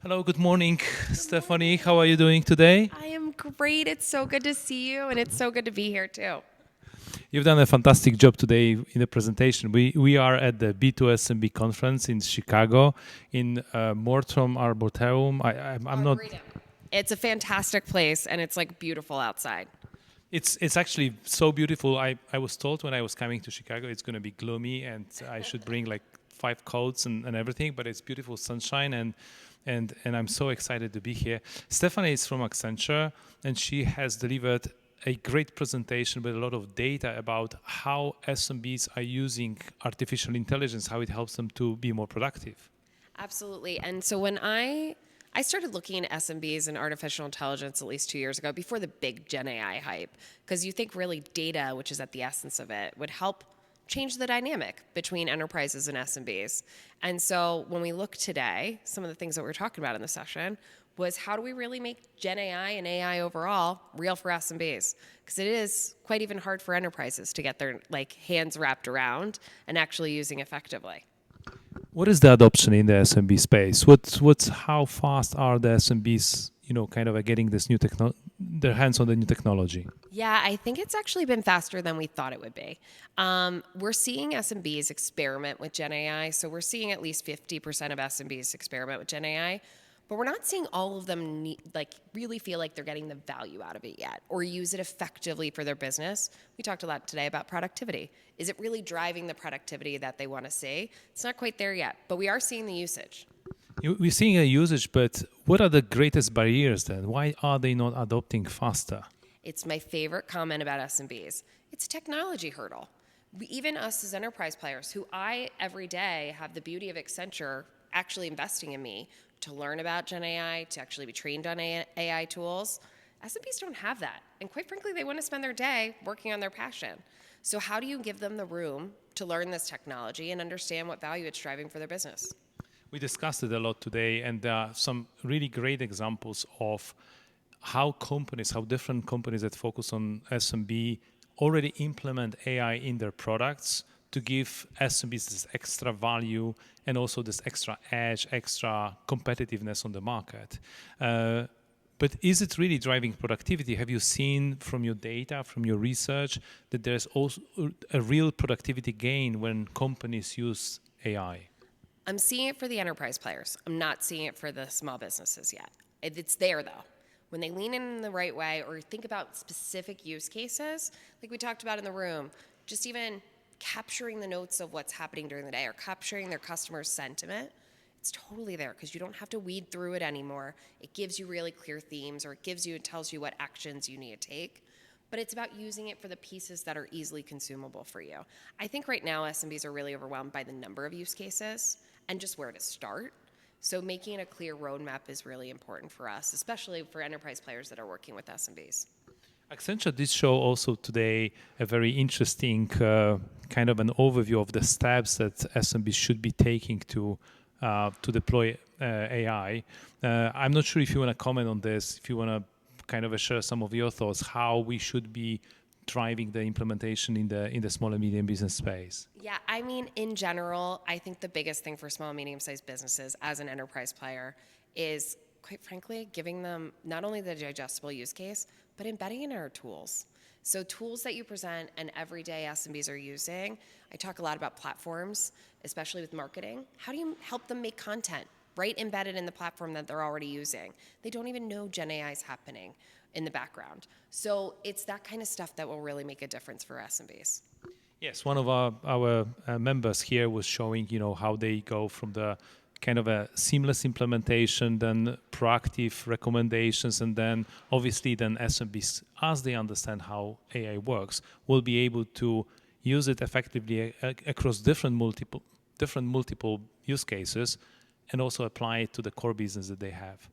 Hello, good morning, Stephanie. How are you doing today? I am great. It's so good to see you, and it's so good to be here too. You've done a fantastic job today in the presentation. We are at the B2SMB conference in Chicago in Mortrom Arboretum. I'm not. Arboretum. It's a fantastic place, and it's like beautiful outside. It's actually so beautiful. I was told when I was coming to Chicago it's going to be gloomy and I should bring like 5 coats and everything. But it's beautiful sunshine and I'm so excited to be here. Stephanie is from Accenture and she has delivered a great presentation with a lot of data about how SMBs are using artificial intelligence, how it helps them to be more productive. Absolutely. And so when I started looking at SMBs and artificial intelligence at least 2 years ago, before the big Gen AI hype, because you think really data, which is at the essence of it, would help change the dynamic between enterprises and SMBs. And so when we look today, some of the things that we're talking about in the session was how do we really make Gen AI and AI overall real for SMBs? Because it is quite even hard for enterprises to get their hands wrapped around and actually using effectively. What is the adoption in the SMB space? What's how fast are the SMBs, kind of getting this new their hands on the new technology? Yeah, I think it's actually been faster than we thought it would be. We're seeing SMBs experiment with Gen AI. So we're seeing at least 50% of SMBs experiment with Gen AI. But we're not seeing all of them really feel like they're getting the value out of it yet or use it effectively for their business. We talked a lot today about productivity. Is it really driving the productivity that they want to see? It's not quite there yet, but we are seeing the usage. We're seeing a usage, but what are the greatest barriers then? Why are they not adopting faster? It's my favorite comment about SMBs. It's a technology hurdle. Even us as enterprise players, who I every day have the beauty of Accenture actually investing in me to learn about Gen AI, to actually be trained on AI tools, SMBs don't have that. And quite frankly, they want to spend their day working on their passion. So how do you give them the room to learn this technology and understand what value it's driving for their business? We discussed it a lot today, and there are some really great examples of how different companies that focus on SMB already implement AI in their products to give SMBs this extra value and also this extra edge, extra competitiveness on the market. But is it really driving productivity? Have you seen from your data, from your research, that there's also a real productivity gain when companies use AI? I'm seeing it for the enterprise players. I'm not seeing it for the small businesses yet. It's there though. When they lean in the right way or think about specific use cases, like we talked about in the room, just even capturing the notes of what's happening during the day or capturing their customers' sentiment, it's totally there because you don't have to weed through it anymore. It gives you really clear themes or it tells you what actions you need to take. But it's about using it for the pieces that are easily consumable for you. I think right now SMBs are really overwhelmed by the number of use cases and just where to start. So making a clear roadmap is really important for us, especially for enterprise players that are working with SMBs. Accenture did show also today a very interesting kind of an overview of the steps that SMBs should be taking to deploy AI. I'm not sure if you want to comment on this, if you want to kind of share some of your thoughts, how we should be driving the implementation in the small and medium business space. Yeah, I mean, in general, I think the biggest thing for small and medium-sized businesses as an enterprise player is, quite frankly, giving them not only the digestible use case, but embedding in our tools. So tools that you present and everyday SMBs are using. I talk a lot about platforms, especially with marketing. How do you help them make content right embedded in the platform that they're already using? They don't even know Gen AI is happening in the background. So it's that kind of stuff that will really make a difference for SMBs. Yes, one of our members here was showing, how they go from the kind of a seamless implementation, then proactive recommendations, and then obviously then SMBs, as they understand how AI works, will be able to use it effectively across different multiple use cases, and also apply it to the core business that they have.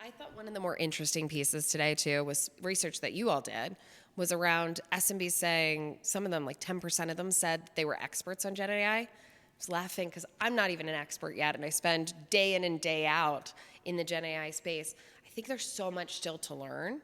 I thought one of the more interesting pieces today, too, was research that you all did, was around SMBs saying, some of them, like 10% of them said they were experts on Gen AI. I was laughing because I'm not even an expert yet, and I spend day in and day out in the Gen AI space. I think there's so much still to learn.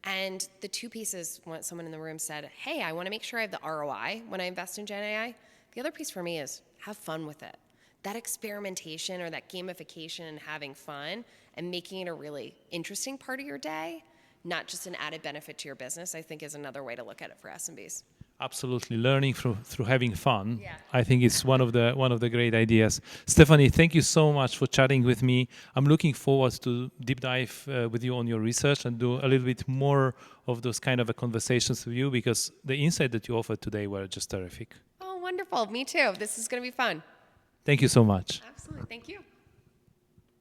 And the two pieces, someone in the room said, hey, I want to make sure I have the ROI when I invest in Gen AI. The other piece for me is have fun with it. that experimentation or that gamification and having fun and making it a really interesting part of your day, not just an added benefit to your business, I think is another way to look at it for SMBs. Absolutely, learning through having fun. Yeah. I think it's one of the great ideas. Stephanie, thank you so much for chatting with me. I'm looking forward to deep dive with you on your research and do a little bit more of those kind of conversations with you, because the insight that you offered today were just terrific. Oh, wonderful. Me too. This is going to be fun. Thank you so much. Absolutely. Thank you.